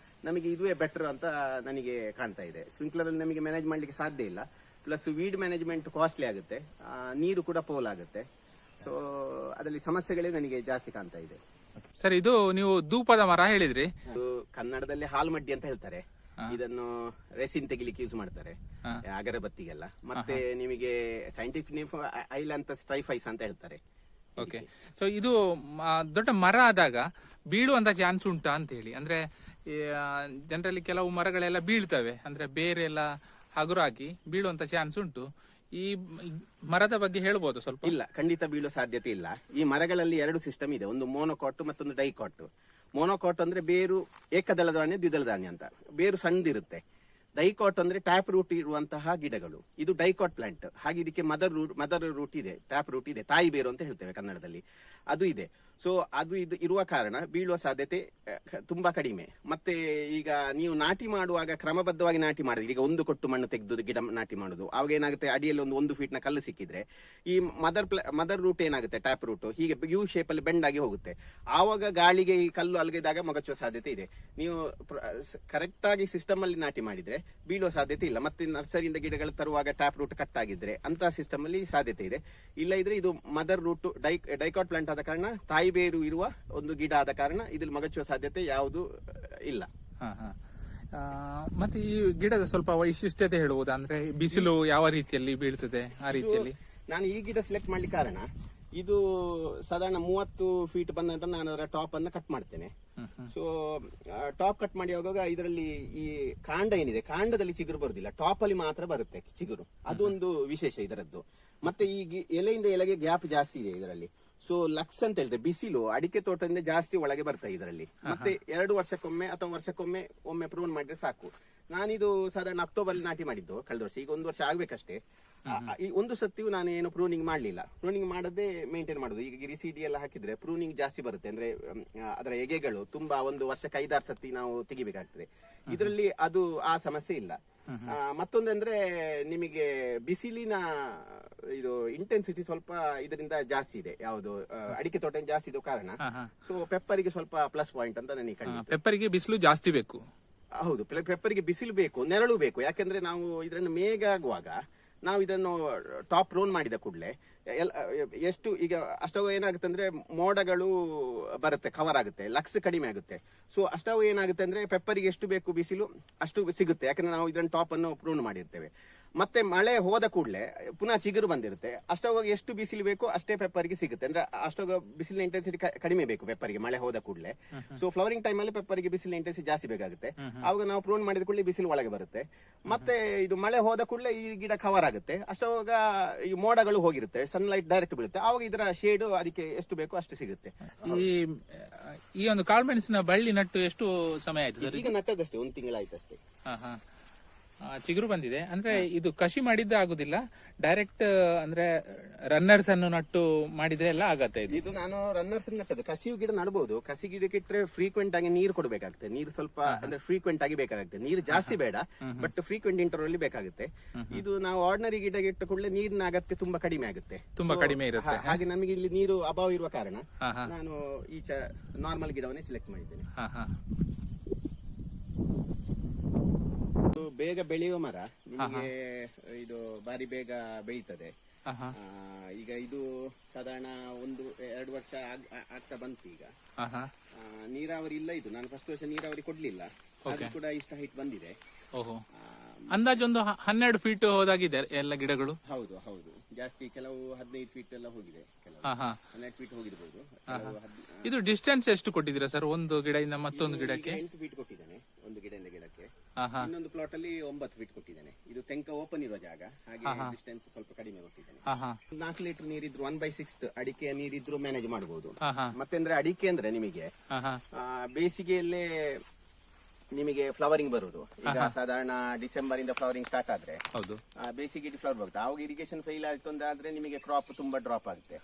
ನಮಗೆ ಇದುವೇ ಬೆಟರ್ ಅಂತ ನನಗೆ ಕಾಣ್ತಾ ಇದೆ. ಸ್ಪ್ರಿಂಕ್ಲರ್ ಅಲ್ಲಿ ನಮಗೆ ಮ್ಯಾನೇಜ್ ಮಾಡ್ಲಿಕ್ಕೆ ಸಾಧ್ಯ ಇಲ್ಲ, ಪ್ಲಸ್ ವೀಡ್ ಮ್ಯಾನೇಜ್ಮೆಂಟ್ ಕಾಸ್ಟ್ಲಿ ಆಗುತ್ತೆ, ನೀರು ಕೂಡ ಪೋಲ್ ಆಗುತ್ತೆ. ಸೊ ಅದರಲ್ಲಿ ಸಮಸ್ಯೆಗಳೇ ನನಗೆ ಜಾಸ್ತಿ ಕಾಣ್ತಾ ಇದೆ. ಸರ್, ಇದು ನೀವು ಧೂಪದ ಮರ ಹೇಳಿದ್ರಿ, ಕನ್ನಡದಲ್ಲಿ ಹಾಲ್ಮಡ್ಡಿ ಅಂತ ಹೇಳ್ತಾರೆ. ಇದನ್ನು ರೆಸಿನ್ ತೆಗಿಲಿಕ್ಕೆ ಯೂಸ್ ಮಾಡ್ತಾರೆ ಅಗರಬತ್ತಿಗೆಲ್ಲ. ಮತ್ತೆ ನಿಮಗೆ ಸೈಂಟಿಫಿಕ್ ನೇಮ್ ಐಲಂತಸ್ ಟ್ರೈಫೈಸ್ ಅಂತ ಹೇಳ್ತಾರೆ. ಓಕೆ. ಸೊ ಇದು ದೊಡ್ಡ ಮರ ಆದಾಗ ಬೀಳುವಂತ ಚಾನ್ಸ್ ಉಂಟಾ ಅಂತ ಹೇಳಿ, ಅಂದ್ರೆ ಜನರಲ್ಲಿ ಕೆಲವು ಮರಗಳೆಲ್ಲ ಬೀಳ್ತವೆ, ಅಂದ್ರೆ ಬೇರೆ ಎಲ್ಲ ಹಗುರಾಗಿ ಬೀಳುವಂತ ಚಾನ್ಸ್ ಉಂಟು. ಈ ಮರದ ಬಗ್ಗೆ ಹೇಳ್ಬೋದು ಸ್ವಲ್ಪ? ಇಲ್ಲ, ಖಂಡಿತ ಬೀಳೋ ಸಾಧ್ಯತೆ ಇಲ್ಲ. ಈ ಮರಗಳಲ್ಲಿ 2 ಸಿಸ್ಟಮ್ ಇದೆ, ಒಂದು ಮೋನೋಕಾಟ್ ಮತ್ತೊಂದು ಡೈಕಾಟ್. ಮೋನೋಕಾಟ್ ಅಂದ್ರೆ ಬೇರು ಏಕದಳ ಧಾನ್ಯ, ದ್ವಿದಳ ಧಾನ್ಯ ಅಂತ, ಬೇರು ಸಣ್ಣದಿರುತ್ತೆ. ಡೈಕಾಟ್ ಅಂದ್ರೆ ಟ್ಯಾಪ್ ರೂಟ್ ಇರುವಂತಹ ಗಿಡಗಳು, ಇದು ಡೈಕಾಟ್ ಪ್ಲಾಂಟ್. ಹಾಗೆ ಇದಕ್ಕೆ ಮದರ್ ರೂಟ್ ಇದೆ, ಟ್ಯಾಪ್ ರೂಟ್ ಇದೆ, ತಾಯಿ ಬೇರು ಅಂತ ಹೇಳ್ತೇವೆ ಕನ್ನಡದಲ್ಲಿ, ಅದು ಇದೆ. ಸೊ ಅದು ಇದು ಇರುವ ಕಾರಣ ಬೀಳುವ ಸಾಧ್ಯತೆ ತುಂಬಾ ಕಡಿಮೆ. ಮತ್ತೆ ಈಗ ನೀವು ನಾಟಿ ಮಾಡುವಾಗ ಕ್ರಮಬದ್ಧವಾಗಿ ನಾಟಿ ಮಾಡಿದ್ರೆ, ಈಗ ಒಂದು ಕೊಟ್ಟು ಮಣ್ಣು ತೆಗೆದು ಗಿಡ ನಾಟಿ ಮಾಡುದು, ಅವಾಗ ಏನಾಗುತ್ತೆ, ಅಡಿಯಲ್ಲಿ ಒಂದು ಫೀಟ್ ನ ಕಲ್ಲು ಸಿಕ್ಕಿದ್ರೆ ಈ ಮದರ್ ರೂಟ್ ಏನಾಗುತ್ತೆ, ಟ್ಯಾಪ್ ರೂಟ್ ಹೀಗೆ ಯು ಶೇಪ್ ಅಲ್ಲಿ ಬೆಂಡ್ ಆಗಿ ಹೋಗುತ್ತೆ. ಆವಾಗ ಗಾಳಿಗೆ ಈ ಕಲ್ಲು ಅಲಗಿದಾಗ ಮೊಗಚುವ ಸಾಧ್ಯತೆ ಇದೆ. ನೀವು ಕರೆಕ್ಟ್ ಆಗಿ ಸಿಸ್ಟಮ್ ಅಲ್ಲಿ ನಾಟಿ ಮಾಡಿದ್ರೆ ಬೀಳುವ ಸಾಧ್ಯತೆ ಇಲ್ಲ. ಮತ್ತೆ ನರ್ಸರಿಯಿಂದ ಗಿಡಗಳು ತರುವಾಗ ಟ್ಯಾಪ್ ರೂಟ್ ಕಟ್ ಆಗಿದ್ರೆ ಅಂತ ಸಿಸ್ಟಮ್ ಅಲ್ಲಿ ಸಾಧ್ಯತೆ ಇದೆ. ಇಲ್ಲ ಇದ್ರೆ ಇದು ಮದರ್ ರೂಟ್ ಡೈಕಾಟ್ ಪ್ಲಾಂಟ್ ಆದ ಕಾರಣ, ತಾಯಿ ಬೇರು ಇರುವ ಒಂದು ಗಿಡ ಆದ ಕಾರಣ ಇದ್ರಲ್ಲಿ ಮಗಚುವ ಸಾಧ್ಯತೆ ಯಾವುದು ಇಲ್ಲ. ಮತ್ತೆ ಈ ಗಿಡದ ಸ್ವಲ್ಪ ವೈಶಿಷ್ಟ್ಯತೆ ಹೇಳುವುದು, ಅಂದ್ರೆ ಬಿಸಿಲು ಯಾವ ರೀತಿಯಲ್ಲಿ ಬೀಳ್ತದೆ ಆ ರೀತಿಯಲ್ಲಿ? ನಾನು ಈ ಗಿಡ ಸೆಲೆಕ್ಟ್ ಮಾಡ್ಲಿಕ್ಕೆ ಕಾರಣ, ಇದು ಸಾಧಾರಣ 30 ಫೀಟ್ ಬಂದ ನಂತರ ನಾನು ಅದರ ಟಾಪ್ ಅನ್ನ ಕಟ್ ಮಾಡ್ತೇನೆ. ಸೊ ಟಾಪ್ ಕಟ್ ಮಾಡಿ ಹೋಗುವಾಗ ಇದರಲ್ಲಿ ಈ ಕಾಂಡ ಏನಿದೆ, ಕಾಂಡದಲ್ಲಿ ಚಿಗುರು ಬರುದಿಲ್ಲ, ಟಾಪ್ ಅಲ್ಲಿ ಮಾತ್ರ ಬರುತ್ತೆ ಚಿಗುರು. ಅದೊಂದು ವಿಶೇಷ ಇದರದ್ದು. ಮತ್ತೆ ಈ ಎಲೆಯಿಂದ ಎಲೆಗೆ ಗ್ಯಾಪ್ ಜಾಸ್ತಿ ಇದೆ ಇದರಲ್ಲಿ. ಸೊ ಲಕ್ಸ್ ಅಂತ ಹೇಳಿದ್ರೆ ಬಿಸಿಲು ಅಡಿಕೆ ತೋಟದಿಂದ ಜಾಸ್ತಿ ಒಳಗೆ ಬರ್ತದೆ ಇದರಲ್ಲಿ. ಮತ್ತೆ 2 ವರ್ಷಕ್ಕೊಮ್ಮೆ ಅಥವಾ ವರ್ಷಕ್ಕೊಮ್ಮೆ ಪ್ರೂನ್ ಮಾಡಿದ್ರೆ ಸಾಕು. ನಾನಿದು ಸಾಧಾರಣ ಅಕ್ಟೋಬರ್ ನಾಟಿ ಮಾಡಿದ್ದು ಕಳೆದ ವರ್ಷ, ಈಗ 1 ವರ್ಷ ಆಗ್ಬೇಕಷ್ಟೇ. ಈ ಒಂದು ಸತಿಯೂ ನಾನು ಏನು ಪ್ರೂನಿಂಗ್ ಮಾಡ್ಲಿಲ್ಲ, ಪ್ರೂನಿಂಗ್ ಮಾಡದೆ ಮೇಂಟೈನ್ ಮಾಡುದು. ಈಗ ಗಿರಿಸಿಡಿ ಎಲ್ಲ ಹಾಕಿದ್ರೆ ಪ್ರೂನಿಂಗ್ ಜಾಸ್ತಿ ಬರುತ್ತೆ, ಅಂದ್ರೆ ಅದರ ಎಗೆಗಳು ತುಂಬಾ 1 ವರ್ಷಕ್ಕೆ 5-6 ಸತಿ ನಾವು ತೆಗಿಬೇಕಾಗ್ತದೆ. ಇದರಲ್ಲಿ ಅದು ಆ ಸಮಸ್ಯೆ ಇಲ್ಲ. ಮತ್ತೊಂದಂದ್ರೆ ನಿಮಗೆ ಬಿಸಿಲಿನ ಇದು ಇಂಟೆನ್ಸಿಟಿ ಸ್ವಲ್ಪ ಇದರಿಂದ ಜಾಸ್ತಿ ಇದೆ, ಯಾವುದು ಅಡಿಕೆ ತೋಟ ಜಾಸ್ತಿ ಇರೋ ಕಾರಣ. ಸೊ ಪೆಪ್ಪರಿಗೆ ಸ್ವಲ್ಪ ಪ್ಲಸ್ ಪಾಯಿಂಟ್ ಅಂತ ನನಗೆ ಕಂಡಿದೆ. ಪೆಪ್ಪರಿಗೆ ಬಿಸಿಲು ಜಾಸ್ತಿ ಬೇಕು. ಹೌದು, ಪೆಪ್ಪರಿಗೆ ಬಿಸಿಲು ಬೇಕು, ನೆರಳು ಬೇಕು. ಯಾಕೆಂದ್ರೆ ನಾವು ಇದನ್ನು ಮೇಘ ಆಗುವಾಗ ನಾವು ಇದನ್ನು ಟಾಪ್ ರೋನ್ ಮಾಡಿದ ಕೂಡಲೇ ಎಷ್ಟು ಈಗ ಅಷ್ಟಾಗ ಏನಾಗುತ್ತೆ ಅಂದ್ರೆ ಮೋಡಗಳು ಬರುತ್ತೆ, ಕವರ್ ಆಗುತ್ತೆ, ಲಕ್ಸ್ ಕಡಿಮೆ ಆಗುತ್ತೆ. ಸೊ ಅಷ್ಟಾಗ ಏನಾಗುತ್ತೆ ಅಂದ್ರೆ ಪೆಪ್ಪರಿಗೆ ಎಷ್ಟು ಬೇಕು ಬಿಸಿಲು ಅಷ್ಟು ಸಿಗುತ್ತೆ, ಯಾಕಂದ್ರೆ ನಾವು ಇದನ್ನು ಟಾಪ್ ಅನ್ನು ಪ್ರೂನ್ ಮಾಡಿರ್ತೇವೆ. ಮತ್ತೆ ಮಳೆ ಹೋದ ಕೂಡಲೇ ಪುನಃ ಚಿಗುರು ಬಂದಿರುತ್ತೆ, ಅಷ್ಟೋಗ ಎಷ್ಟು ಬಿಸಿಲು ಬೇಕೋ ಅಷ್ಟೇ ಪೆಪ್ಪರಿಗೆ ಸಿಗುತ್ತೆ. ಅಂದ್ರೆ ಅಷ್ಟೋಗ ಬಿಸಿಲಿನ ಇಂಟೆನ್ಸಿಟಿ ಕಡಿಮೆ ಬೇಕು ಪೆಪ್ಪರಿಗೆ ಮಳೆ ಹೋದ ಕೂಡಲೇ. ಸೊ ಫ್ಲವರಿಂಗ್ ಟೈಮ್ ಅಲ್ಲಿ ಪೆಪ್ಪರಿಗೆ ಬಿಸಿಲಿನ ಇಂಟೆನ್ಸಿಟಿ ಜಾಸ್ತಿ ಬೇಕಾಗುತ್ತೆ. ಆವಾಗ ನಾವು ಪ್ರೂನ್ ಮಾಡಿದ ಕೂಡಲೇ ಬಿಸಿಲು ಒಳಗೆ ಬರುತ್ತೆ. ಮತ್ತೆ ಇದು ಮಳೆ ಹೋದ ಕೂಡಲೇ ಈ ಗಿಡ ಕವರ್ ಆಗುತ್ತೆ, ಅಷ್ಟೋಗ ಈ ಮೋಡಗಳು ಹೋಗಿರುತ್ತೆ, ಸನ್ಲೈಟ್ ಡೈರೆಕ್ಟ್ ಬೀಳುತ್ತೆ, ಆವಾಗ ಇದರ ಶೇಡ್ ಅದಕ್ಕೆ ಎಷ್ಟು ಬೇಕೋ ಅಷ್ಟು ಸಿಗುತ್ತೆ. ಈ ಒಂದು ಕಾಳುಮೆಣಸಿನ ಬಳ್ಳಿ ನಟ್ಟು ಎಷ್ಟು ಸಮಯ ಆಯ್ತು? ಈಗ ನಟ್ಟದಷ್ಟೇ 1 ತಿಂಗಳಾಯ್ತಷ್ಟೇ. ಚಿಗುರು ಬಂದಿದೆ ಅಂದ್ರೆ ಇದು ಕಸಿ ಮಾಡಿದ್ದ ಆಗುದಿಲ್ಲ, ಡೈರೆಕ್ಟ್ ಅಂದ್ರೆ ರನ್ನರ್ಸ್ ಅನ್ನು ನಟ್ಟು ಮಾಡಿದ್ರೆ ಎಲ್ಲ ಆಗತ್ತೆ. ಇದು ನಾನು ರನ್ನರ್ಸ್ ನಟ್ಟದ್ದು. ಕಸಿಯು ಗಿಡ ನಡಬಹುದು, ಕಸಿ ಗಿಡಕ್ಕೆ ಇಟ್ಟರೆ ಫ್ರೀಕ್ವೆಂಟ್ ಆಗಿ ನೀರು ಕೊಡಬೇಕಾಗುತ್ತೆ. ನೀರು ಸ್ವಲ್ಪ ಅಂದ್ರೆ ಫ್ರೀಕ್ವೆಂಟ್ ಆಗಿ ಬೇಕಾಗುತ್ತೆ, ನೀರು ಜಾಸ್ತಿ ಬೇಡ, ಬಟ್ ಫ್ರೀಕ್ವೆಂಟ್ ಇಂಟರ್ವಲ್ ಬೇಕಾಗುತ್ತೆ. ಇದು ನಾವು ಆರ್ಡಿನರಿ ಗಿಡಕ್ಕೆ ಇಟ್ಟ ಕೂಡಲೇ ನೀರಿನ ಅಗತ್ಯ ತುಂಬಾ ಕಡಿಮೆ ಆಗುತ್ತೆ, ತುಂಬಾ ಕಡಿಮೆ ಇರುತ್ತೆ. ಹಾಗೆ ನಮಗೆ ಇಲ್ಲಿ ನೀರು ಅಭಾವ ಇರುವ ಕಾರಣ ನಾನು ಈ ನಾರ್ಮಲ್ ಗಿಡವನ್ನೇ ಸೆಲೆಕ್ಟ್ ಮಾಡಿದ್ದೇನೆ. ಬೇಗ ಬೆಳೆಯುವ ಮರ, ನಿಮಗೆ ಇದು ಬಾರಿ ಬೇಗ ಬೆಳೀತದೆ. ಆಹಾ. ಈಗ ಇದು ಸಾಧಾರಣ 1-2 ವರ್ಷ ಆಗ್ತಾ ಬಂತು ಈಗ. ಆಹಾ. ನೀರಾವರಿ ಇಲ್ಲ, ಇದು ನಾನು ಫಸ್ಟ್ ವರ್ಷ ನೀರಾವರಿ ಕೊಡ್ಲಿಲ್ಲ, ಅದು ಕೂಡ ಇಷ್ಟ ಹೈಟ್ ಬಂದಿದೆ. ಓಹೋ, ಅಂದಾಜೊಂದು 12 ಫೀಟ್ ಹೋದಾಗಿದೆ ಎಲ್ಲ ಗಿಡಗಳು. ಹೌದು ಹೌದು, ಜಾಸ್ತಿ ಕೆಲವು 15 ಫೀಟ್ ಎಲ್ಲ ಹೋಗಿದೆ, ಕೆಲವು 12 ಫೀಟ್ ಹೋಗಿರ್ಬೋದು. ಇದು ಡಿಸ್ಟೆನ್ಸ್ ಎಷ್ಟು ಕೊಟ್ಟಿದ್ದೀರಾ ಸರ್ ಒಂದು ಗಿಡದಿಂದ ಮತ್ತೊಂದು ಗಿಡಕ್ಕೆ? 8 ಫೀಟ್ ಕೊಟ್ಟಿದ್ದೇನೆ ಒಂದು ಗಿಡದಿಂದ ಗಿಡಕ್ಕೆ. ಇನ್ನೊಂದು ಪ್ಲಾಟ್ ಅಲ್ಲಿ 9 ಫೀಟ್ ಕೊಟ್ಟಿದ್ದೇನೆ. ಇದು ತೆಂಕ ಓಪನ್ ಇರೋ ಜಾಗ, ಹಾಗೆ ಡಿಸ್ಟೆನ್ಸ್ ಸ್ವಲ್ಪ ಕಡಿಮೆ ಕೊಟ್ಟಿದ್ದೇನೆ. 4 ಲೀಟರ್ ನೀರಿದ್ರು 1/6 ಅಡಿಕೆ ನೀರಿದ್ರು ಮ್ಯಾನೇಜ್ ಮಾಡಬಹುದು. ಮತ್ತೆಂದ್ರೆ ಅಡಿಕೆ ಅಂದ್ರೆ ನಿಮಗೆ ಬೇಸಿಗೆಯಲ್ಲೇ ನಿಮಗೆ ಫ್ಲವರಿಂಗ್ ಬರುದು. ಈಗ ಸಾಧಾರಣ ಡಿಸೆಂಬರ್ ಇಂದ ಫ್ಲವರಿಂಗ್ ಸ್ಟಾರ್ಟ್ ಆದ್ರೆ ಬೇಸಿಗೆ ಫ್ಲವರ್ ಬರುತ್ತೆ. ಆವಾಗ ಇರಿಗೇಷನ್ ಫೇಲ್ ಆಯ್ತು ಅಂದ್ರೆ ನಿಮಗೆ ಕ್ರಾಪ್ ತುಂಬಾ ಡ್ರಾಪ್ ಆಗುತ್ತೆ.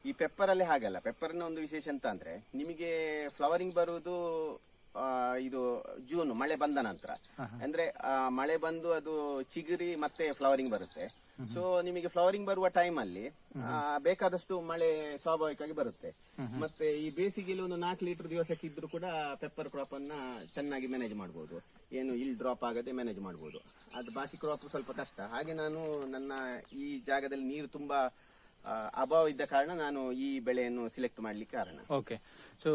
ಈ ಪೆಪ್ಪರ್ ಅಲ್ಲಿ ಹಾಗಲ್ಲ. ಪೆಪ್ಪರ್ ನ ಒಂದು ವಿಶೇಷ ಅಂತ ಅಂದ್ರೆ ನಿಮಗೆ ಫ್ಲವರಿಂಗ್ ಬರುವುದು ಇದು ಜೂನ್ ಮಳೆ ಬಂದ ನಂತರ. ಅಂದ್ರೆ ಮಳೆ ಬಂದು ಅದು ಚಿಗುರಿ ಮತ್ತೆ ಫ್ಲವರಿಂಗ್ ಬರುತ್ತೆ. ಸೊ ನಿಮಗೆ ಫ್ಲವರಿಂಗ್ ಬರುವ ಟೈಮ್ ಅಲ್ಲಿ ಬೇಕಾದಷ್ಟು ಮಳೆ ಸ್ವಾಭಾವಿಕವಾಗಿ ಬರುತ್ತೆ. ಮತ್ತೆ ಈ ಬೇಸಿಗೆಯಲ್ಲಿ ಒಂದು 4 ಲೀಟರ್ ದಿವಸಕ್ಕೆ ಇದ್ರೂ ಕೂಡ ಪೆಪ್ಪರ್ ಕ್ರಾಪ್ ಅನ್ನ ಚೆನ್ನಾಗಿ ಮ್ಯಾನೇಜ್ ಮಾಡಬಹುದು. ಏನು ಇಲ್ಲಿ ಡ್ರಾಪ್ ಆಗದೆ ಮ್ಯಾನೇಜ್ ಮಾಡಬಹುದು. ಅದು ಬಾಕಿ ಕ್ರಾಪ್ ಸ್ವಲ್ಪ ಕಷ್ಟ. ಹಾಗೆ ನಾನು ನನ್ನ ಈ ಜಾಗದಲ್ಲಿ ನೀರು ತುಂಬಾ ಅಭಾವ ಇದ್ದ ಕಾರಣ ನಾನು ಈ ಬೆಳೆಯನ್ನು ಸಿಲೆಕ್ಟ್ ಮಾಡ್ಲಿಕ್ಕೆ ಕಾರಣ. ಓಕೆ, ಸೊ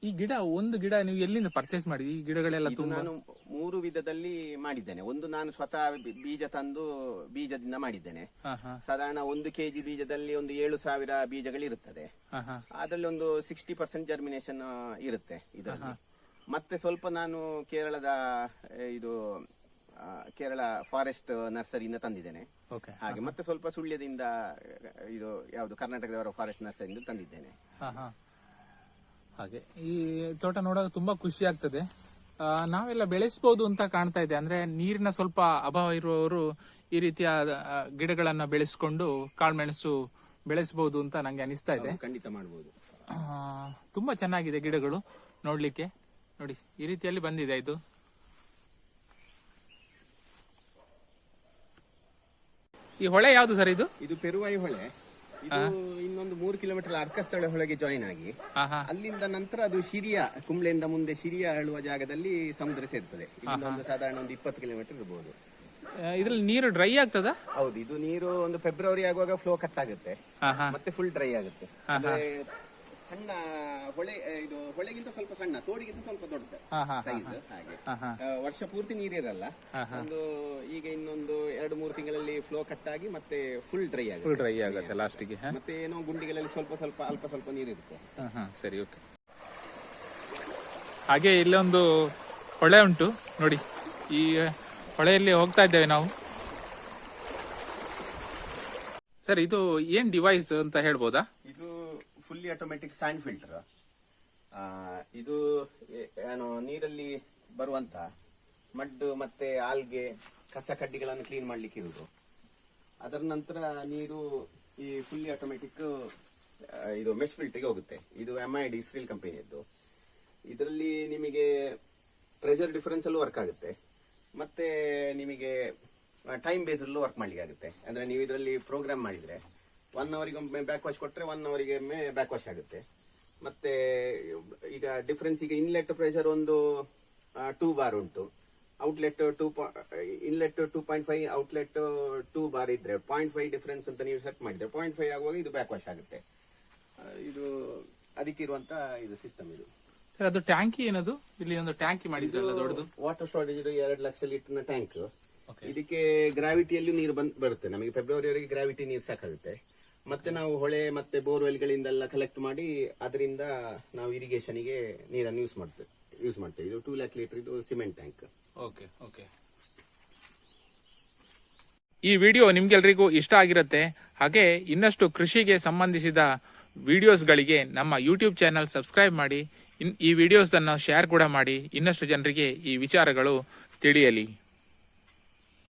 ಈ ಗಿಡ ಒಂದು ಗಿಡ ನೀವು ಎಲ್ಲಿಂದ ಪರ್ಚೇಸ್ ಮಾಡಿದ್ರಿ? ಈ ಗಿಡಗಳೆಲ್ಲ ನಾನು 3 ವಿಧದಲ್ಲಿ ಮಾಡಿದ್ದೇನೆ. ಒಂದು ನಾನು ಸ್ವತಃ ಬೀಜ ತಂದು ಬೀಜದಿಂದ ಮಾಡಿದ್ದೇನೆ. ಸಾಧಾರಣ 1 kg ಬೀಜದಲ್ಲಿ ಒಂದು 7,000 ಬೀಜಗಳಿರುತ್ತದೆ. ಅದರಲ್ಲಿ ಒಂದು 60% ಜರ್ಮಿನೇಷನ್ ಇರುತ್ತೆ ಇದರಲ್ಲಿ. ಮತ್ತೆ ಸ್ವಲ್ಪ ನಾನು ಕೇರಳ ಫಾರೆಸ್ಟ್ ನರ್ಸರಿಯಿಂದ ತಂದಿದ್ದೇನೆ. ಹಾಗೆ ಮತ್ತೆ ಸ್ವಲ್ಪ ಸುಳ್ಯದಿಂದ ಇದು ಯಾವುದು ಕರ್ನಾಟಕದವರ ಫಾರೆಸ್ಟ್ ನರ್ಸರಿಯಿಂದ ತಂದಿದ್ದೇನೆ. ಹಾಗೆ ಈ ತೋಟ ನೋಡೋಕೆ ತುಂಬಾ ಖುಷಿ ಆಗ್ತದೆ. ನಾವೆಲ್ಲ ಬೆಳೆಸಬಹುದು ಅಂತ ಕಾಣ್ತಾ ಇದೆ. ಅಂದ್ರೆ ನೀರಿನ ಸ್ವಲ್ಪ ಅಭಾವ ಇರುವವರು ಈ ರೀತಿಯ ಗಿಡಗಳನ್ನ ಬೆಳೆಸ್ಕೊಂಡು ಕಾಳುಮೆಣಸು ಬೆಳೆಸಬಹುದು ಅಂತ ನಂಗೆ ಅನಿಸ್ತಾ ಇದೆ. ಖಂಡಿತ ಮಾಡಬಹುದು. ತುಂಬಾ ಚೆನ್ನಾಗಿದೆ ಗಿಡಗಳು ನೋಡ್ಲಿಕ್ಕೆ. ನೋಡಿ ಈ ರೀತಿಯಲ್ಲಿ ಬಂದಿದೆ. ಇದು ಈ ಹೊಳೆ ಯಾವ್ದು ಸರ್? ಇದು ಪೆರುವಾಯಿ ಹೊಳೆ. ಇದು ಇನ್ನೊಂದು 3 ಕಿಲೋಮೀಟರ್ ಅರ್ಕಸ್ಥಳ ಹೊಳೆಗೆ ಜಾಯಿನ್ ಆಗಿ ಅಲ್ಲಿಂದ ನಂತರ ಅದು ಶಿರಿಯ ಕುಂಬ್ಳೆಯಿಂದ ಮುಂದೆ ಶಿರಿಯ ಹೇಳುವ ಜಾಗದಲ್ಲಿ ಸಮುದ್ರ ಸೇರ್ತದೆ. ಇಲ್ಲಿಂದ ಒಂದು ಸಾಧಾರಣ ಒಂದು 20 ಕಿಲೋಮೀಟರ್ ಇರಬಹುದು. ಇದ್ರಲ್ಲಿ ನೀರು ಡ್ರೈ ಆಗ್ತದ? ಹೌದು, ಇದು ನೀರು ಒಂದು ಫೆಬ್ರವರಿ ಆಗುವಾಗ ಫ್ಲೋ ಕಟ್ ಆಗುತ್ತೆ, ಮತ್ತೆ ಫುಲ್ ಡ್ರೈ ಆಗುತ್ತೆ. ಅಂದ್ರೆ ಸಣ್ಣ ಹೊಳೆ, ಇದು ಹೊಳೆಗಿಂತ ಸ್ವಲ್ಪ ಸಣ್ಣ, ತೋಡಿಗಿಂತ ಸ್ವಲ್ಪ ದೊಡ್ಡ ಸೈಜ್. ಹಾಗೆ ವರ್ಷ ಪೂರ್ತಿ ನೀರಿರಲ್ಲ. ಈಗ ಇನ್ನೊಂದು 2-3 ತಿಂಗಳಲ್ಲಿ ಫ್ಲೋ ಕಟ್ ಆಗಿ ಮತ್ತೆ ಫುಲ್ ಡ್ರೈ ಆಗುತ್ತೆ ಲಾಸ್ಟಿಗೆ. ಮತ್ತೆ ಏನೋ ಗುಂಡಿಗಳಲ್ಲಿ ಅಲ್ಪ ಸ್ವಲ್ಪ ನೀರಿರುತ್ತೆ. ಸರಿ, ಓಕೆ. ಹಾಗೆ ಇಲ್ಲೊಂದು ಹೊಳೆ ಉಂಟು ನೋಡಿ. ಈ ಹೊಳೆಯಲ್ಲಿ ಹೋಗ್ತಾ ಇದ್ದೇವೆ ನಾವು. ಸರ್, ಇದು ಏನ್ ಡಿವೈಸ್ ಅಂತ ಹೇಳ್ಬೋದಾ? ಇದು ಫುಲ್ಲಿ ಆಟೋಮೆಟಿಕ್ ಸ್ಯಾಂಡ್ ಫಿಲ್ಟರ್. ಇದು ಏನು ನೀರಲ್ಲಿ ಬರುವಂತ ಮಡ್ಡು ಮತ್ತೆ ಆಲ್ಗೆ ಕಸ ಕಡ್ಡಿಗಳನ್ನು ಕ್ಲೀನ್ ಮಾಡ್ಲಿಕ್ಕೆ ಇರುವುದು. ಅದರ ನಂತರ ನೀರು ಈ ಫುಲ್ಲಿ ಆಟೋಮೆಟಿಕ್ ಇದು ಮೆಶ್ ಫಿಲ್ಟರ್ಗೆ ಹೋಗುತ್ತೆ. ಇದು MID ಇಸ್ರೇಲ್ ಕಂಪನಿಯದ್ದು. ಇದರಲ್ಲಿ ನಿಮಗೆ ಪ್ರೆಷರ್ ಡಿಫರೆನ್ಸ್ ಅಲ್ಲೂ ವರ್ಕ್ ಆಗುತ್ತೆ, ಮತ್ತೆ ನಿಮಗೆ ಟೈಮ್ ಬೇಸ್ ಅಲ್ಲೂ ವರ್ಕ್ ಮಾಡ್ಲಿಕ್ಕೆ ಆಗುತ್ತೆ. ಅಂದ್ರೆ ನೀವು ಇದರಲ್ಲಿ ಪ್ರೋಗ್ರಾಮ್ ಮಾಡಿದ್ರೆ 1 ಅವರಿಗೆ ಒಮ್ಮೆ ಬ್ಯಾಕ್ ವಾಶ್ ಕೊಟ್ರೆ 1 ಅವರಿಗೆ ಒಮ್ಮೆ ಬ್ಯಾಕ್ ವಾಶ್ ಆಗುತ್ತೆ. ಮತ್ತೆ ಈಗ ಡಿಫರೆನ್ಸ್, ಈಗ ಇನ್ಲೆಟ್ ಪ್ರೆಷರ್ ಒಂದು 2 ಬಾರ್ ಉಂಟು, ಔಟ್ಲೆಟ್ ಇನ್ಲೆಟ್ 2.5, ಔಟ್ಲೆಟ್ 2 ಬಾರ್ ಇದ್ರೆ 0.5 ಡಿಫರೆನ್ಸ್ ಅಂತ ನೀವು ಸೆಟ್ ಮಾಡಿದ್ರೆ 0.5 ಆಗುವಾಗ ಇದು ಬ್ಯಾಕ್ ವಾಶ್ ಆಗುತ್ತೆ. ಇದು ಅದಕ್ಕಿರುವಂತ ಇದು ಸಿಸ್ಟಮ್. ಇದು ಸರ್, ಅದು ಟ್ಯಾಂಕಿ ಏನದು? ಇಲ್ಲಿ ಒಂದು ಟ್ಯಾಂಕಿ ಮಾಡಿದ್ರಲ್ಲ ದೊಡ್ಡದು. ವಾಟರ್ ಸ್ಟೋರೇಜ್ 2 ಲಕ್ಷ ಲೀಟರ್ನ ಟ್ಯಾಂಕ್. ಇದಕ್ಕೆ ಗ್ರಾವಿಟಿಯಲ್ಲೂ ನೀರು ಬರುತ್ತೆ. ನಮಗೆ ಫೆಬ್ರವರಿವರೆಗೆ ಗ್ರಾವಿಟಿ ನೀರು ಸಾಕಾಗುತ್ತೆ. ಮತ್ತೆ ನಾವು ಹೊಳೆ ಮತ್ತೆ ಬೋರ್ವೆಲ್ ಗಳಿಂದೆಲ್ಲ ಕಲೆಕ್ಟ್ ಮಾಡಿ ಅದರಿಂದ ನಾವು ಇರಿಗೇಷನ್ಗೆ ನೀರನ್ನು ಯೂಸ್ ಮಾಡ್ತೇವೆ. ಇದು 2 ಲಕ್ಷ ಲೀಟರ್ ಇದು ಸಿಮೆಂಟ್ ಟ್ಯಾಂಕ್. ಓಕೆ. ಈ ವಿಡಿಯೋ ನಿಮ್ಗೆಲ್ರಿಗೂ ಇಷ್ಟ ಆಗಿರುತ್ತೆ. ಹಾಗೆ ಇನ್ನಷ್ಟು ಕೃಷಿಗೆ ಸಂಬಂಧಿಸಿದ ವಿಡಿಯೋಸ್ಗಳಿಗೆ ನಮ್ಮ ಯೂಟ್ಯೂಬ್ ಚಾನಲ್ ಸಬ್ಸ್ಕ್ರೈಬ್ ಮಾಡಿ. ಈ ವಿಡಿಯೋಸ್ ಅನ್ನು ಶೇರ್ ಕೂಡ ಮಾಡಿ. ಇನ್ನಷ್ಟು ಜನರಿಗೆ ಈ ವಿಚಾರಗಳು ತಿಳಿಯಲಿ.